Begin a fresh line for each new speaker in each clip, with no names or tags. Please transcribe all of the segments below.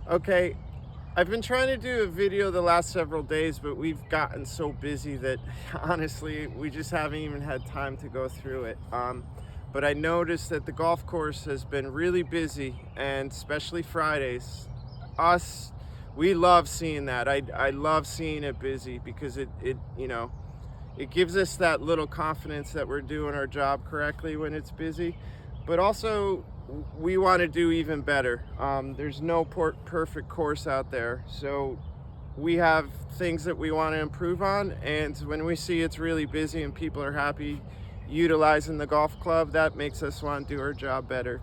Okay, I've been trying to do a video the last several days, but we've gotten so busy that honestly, we just haven't even had time to go through it. But I noticed that the golf course has been really busy, and especially Fridays. Us, we love seeing that. I love seeing it busy because it gives us that little confidence that we're doing our job correctly when it's busy. But also, we want to do even better. There's no perfect course out there, so we have things that we want to improve on. And when we see it's really busy and people are happy utilizing the golf club, that makes us want to do our job better.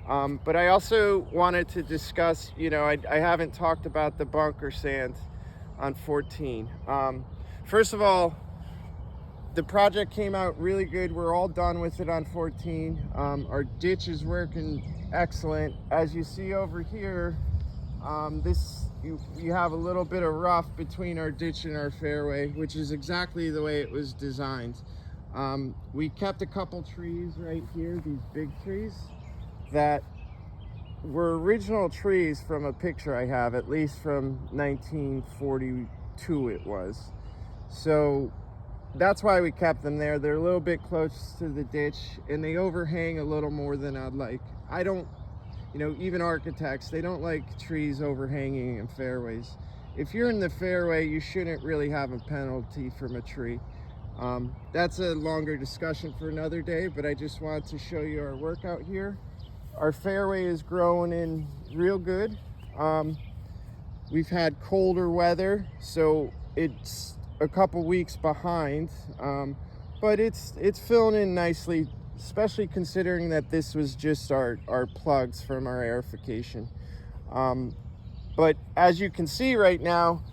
But I also wanted to discuss, I haven't talked about the bunker sand on 14. First of all, the project came out really good. We're all done with it on 14. Our ditch is working excellent. As you see over here, you have a little bit of rough between our ditch and our fairway, which is exactly the way it was designed. We kept a couple trees right here, these big trees that were original trees from a picture I have, at least from 1942 it was. So that's why we kept them there. They're a little bit close to the ditch and they overhang a little more than I'd like. I don't, even architects, they don't like trees overhanging in fairways. If you're in the fairway, you shouldn't really have a penalty from a tree. That's a longer discussion for another day, but I just wanted to show you our workout here. Our fairway is growing in real good. We've had colder weather, so it's a couple weeks behind, but it's filling in nicely, especially considering that this was just our plugs from our aerification. But as you can see right now,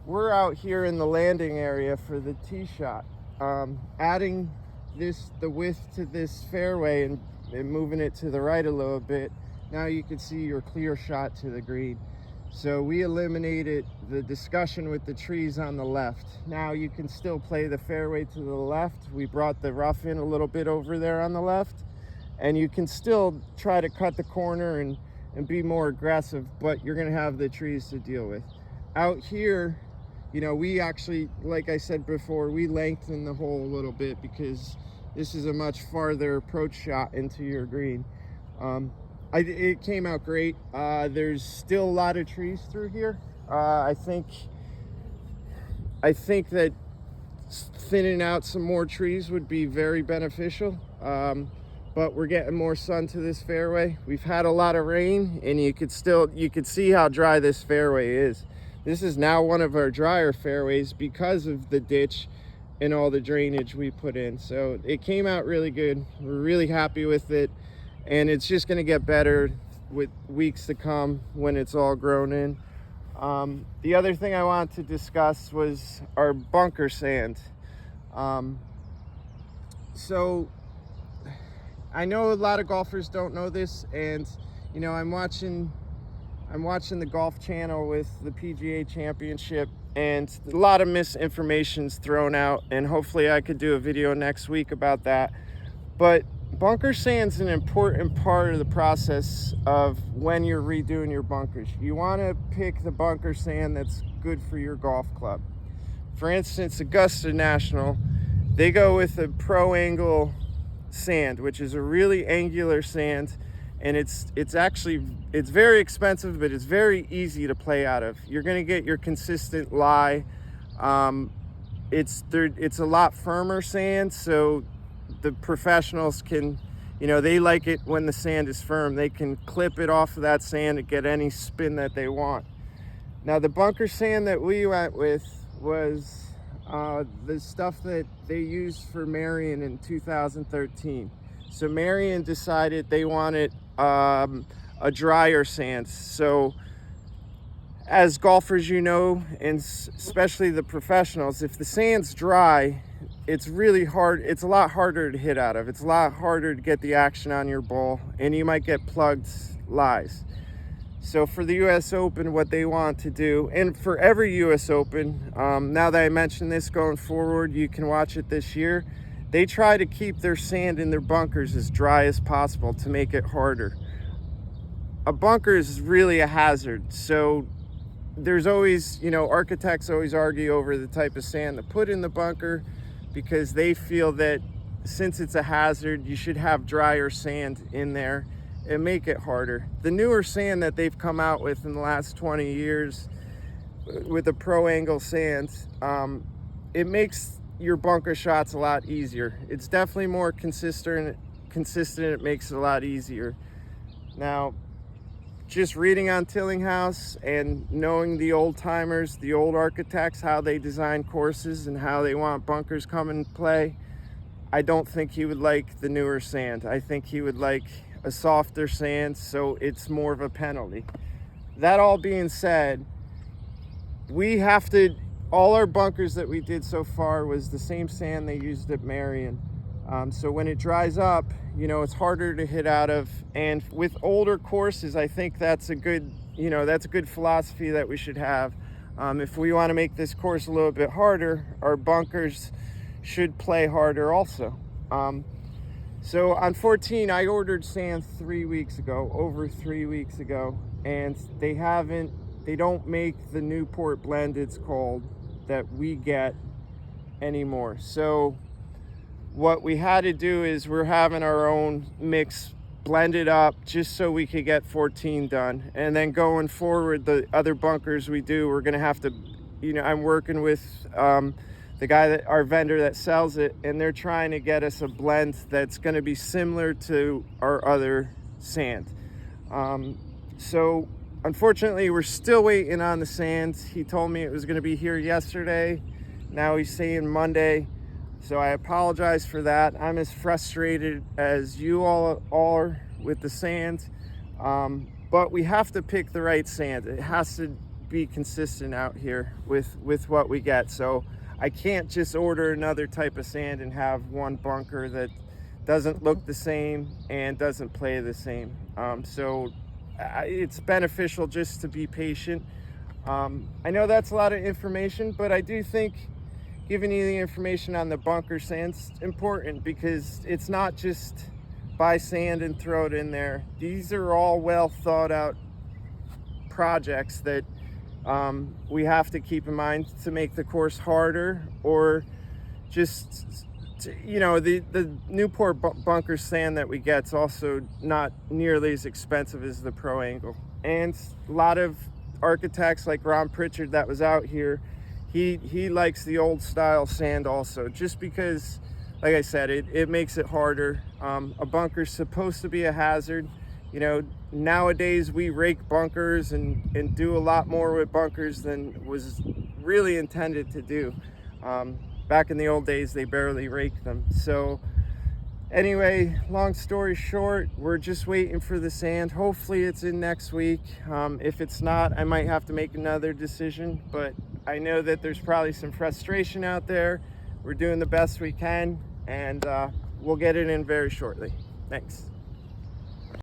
we're out here in the landing area for the tee shot. Adding the width to this fairway and moving it to the right a little bit, now you can see your clear shot to the green. So we eliminated the discussion with the trees on the left. Now you can still play the fairway to the left. We brought the rough in a little bit over there on the left, and you can still try to cut the corner and be more aggressive, but you're gonna have the trees to deal with. Out here, we actually, like I said before, we lengthened the hole a little bit because this is a much farther approach shot into your green. It came out great. There's still a lot of trees through here. I think that thinning out some more trees would be very beneficial. But we're getting more sun to this fairway. We've had a lot of rain, and you could see how dry this fairway is. This is now one of our drier fairways because of the ditch and all the drainage we put in. So it came out really good. We're really happy with it, and it's just going to get better with weeks to come when it's all grown in. The other thing I wanted to discuss was our bunker sand. So I know a lot of golfers don't know this, and I'm watching the Golf Channel with the PGA Championship, and a lot of misinformation's thrown out, and hopefully I could do a video next week about that. But bunker sand's an important part of the process of when you're redoing your bunkers. You want to pick the bunker sand that's good for your golf club. For instance, Augusta National, they go with a Pro Angle sand, which is a really angular sand, and it's very expensive, but it's very easy to play out of. You're going to get your consistent lie. It's a lot firmer sand, so the professionals can, they like it when the sand is firm. They can clip it off of that sand and get any spin that they want. Now, the bunker sand that we went with was the stuff that they used for Merion in 2013. So Merion decided they wanted a drier sand. So as golfers, and especially the professionals, if the sand's dry, it's really hard. It's a lot harder to hit out of. It's a lot harder to get the action on your ball, and you might get plugged lies. So for the US Open, what they want to do, and for every US Open, now that I mentioned this going forward, you can watch it this year, they try to keep their sand in their bunkers as dry as possible to make it harder. a bunker is really a hazard. So there's always, architects always argue over the type of sand to put in the bunker because they feel that since it's a hazard, you should have drier sand in there and make it harder. The newer sand that they've come out with in the last 20 years with the Pro Angle sands, it makes your bunker shots a lot easier. It's definitely more consistent. It makes it a lot easier. Now, just reading on Tillinghast and knowing the old timers, the old architects, how they design courses and how they want bunkers come and play, I don't think he would like the newer sand. I think he would like a softer sand, so it's more of a penalty. That all being said, we have to, all our bunkers that we did so far was the same sand they used at Marion. So when it dries up, it's harder to hit out of. And with older courses, I think that's a good, that's a good philosophy that we should have. If we want to make this course a little bit harder, our bunkers should play harder also. So on 14, I ordered sand 3 weeks ago, over 3 weeks ago, and they don't make the Newport blend, it's called, that we get anymore. So what we had to do is we're having our own mix blended up just so we could get 14 done. And then going forward, the other bunkers we do, we're gonna have to, I'm working with the guy our vendor that sells it, and they're trying to get us a blend that's gonna be similar to our other sand. So unfortunately, we're still waiting on the sand. He told me it was gonna be here yesterday. Now he's saying Monday. So I apologize for that. I'm as frustrated as you all are with the sand, but we have to pick the right sand. It has to be consistent out here with what we get. So I can't just order another type of sand and have one bunker that doesn't look the same and doesn't play the same. So it's beneficial just to be patient. I know that's a lot of information, but I do think giving you the information on the bunker sand's important, because it's not just buy sand and throw it in there. These are all well thought out projects that we have to keep in mind to make the course harder, or just the Newport bunker sand that we get is also not nearly as expensive as the Pro Angle. And a lot of architects like Ron Pritchard that was out here, he likes the old style sand also, just because, like I said, it makes it harder. A bunker's supposed to be a hazard. Nowadays we rake bunkers and do a lot more with bunkers than was really intended to do. Back in the old days, they barely raked them. So anyway, long story short, we're just waiting for the sand. Hopefully it's in next week. If it's not, I might have to make another decision, but I know that there's probably some frustration out there. We're doing the best we can, and we'll get it in very shortly. Thanks.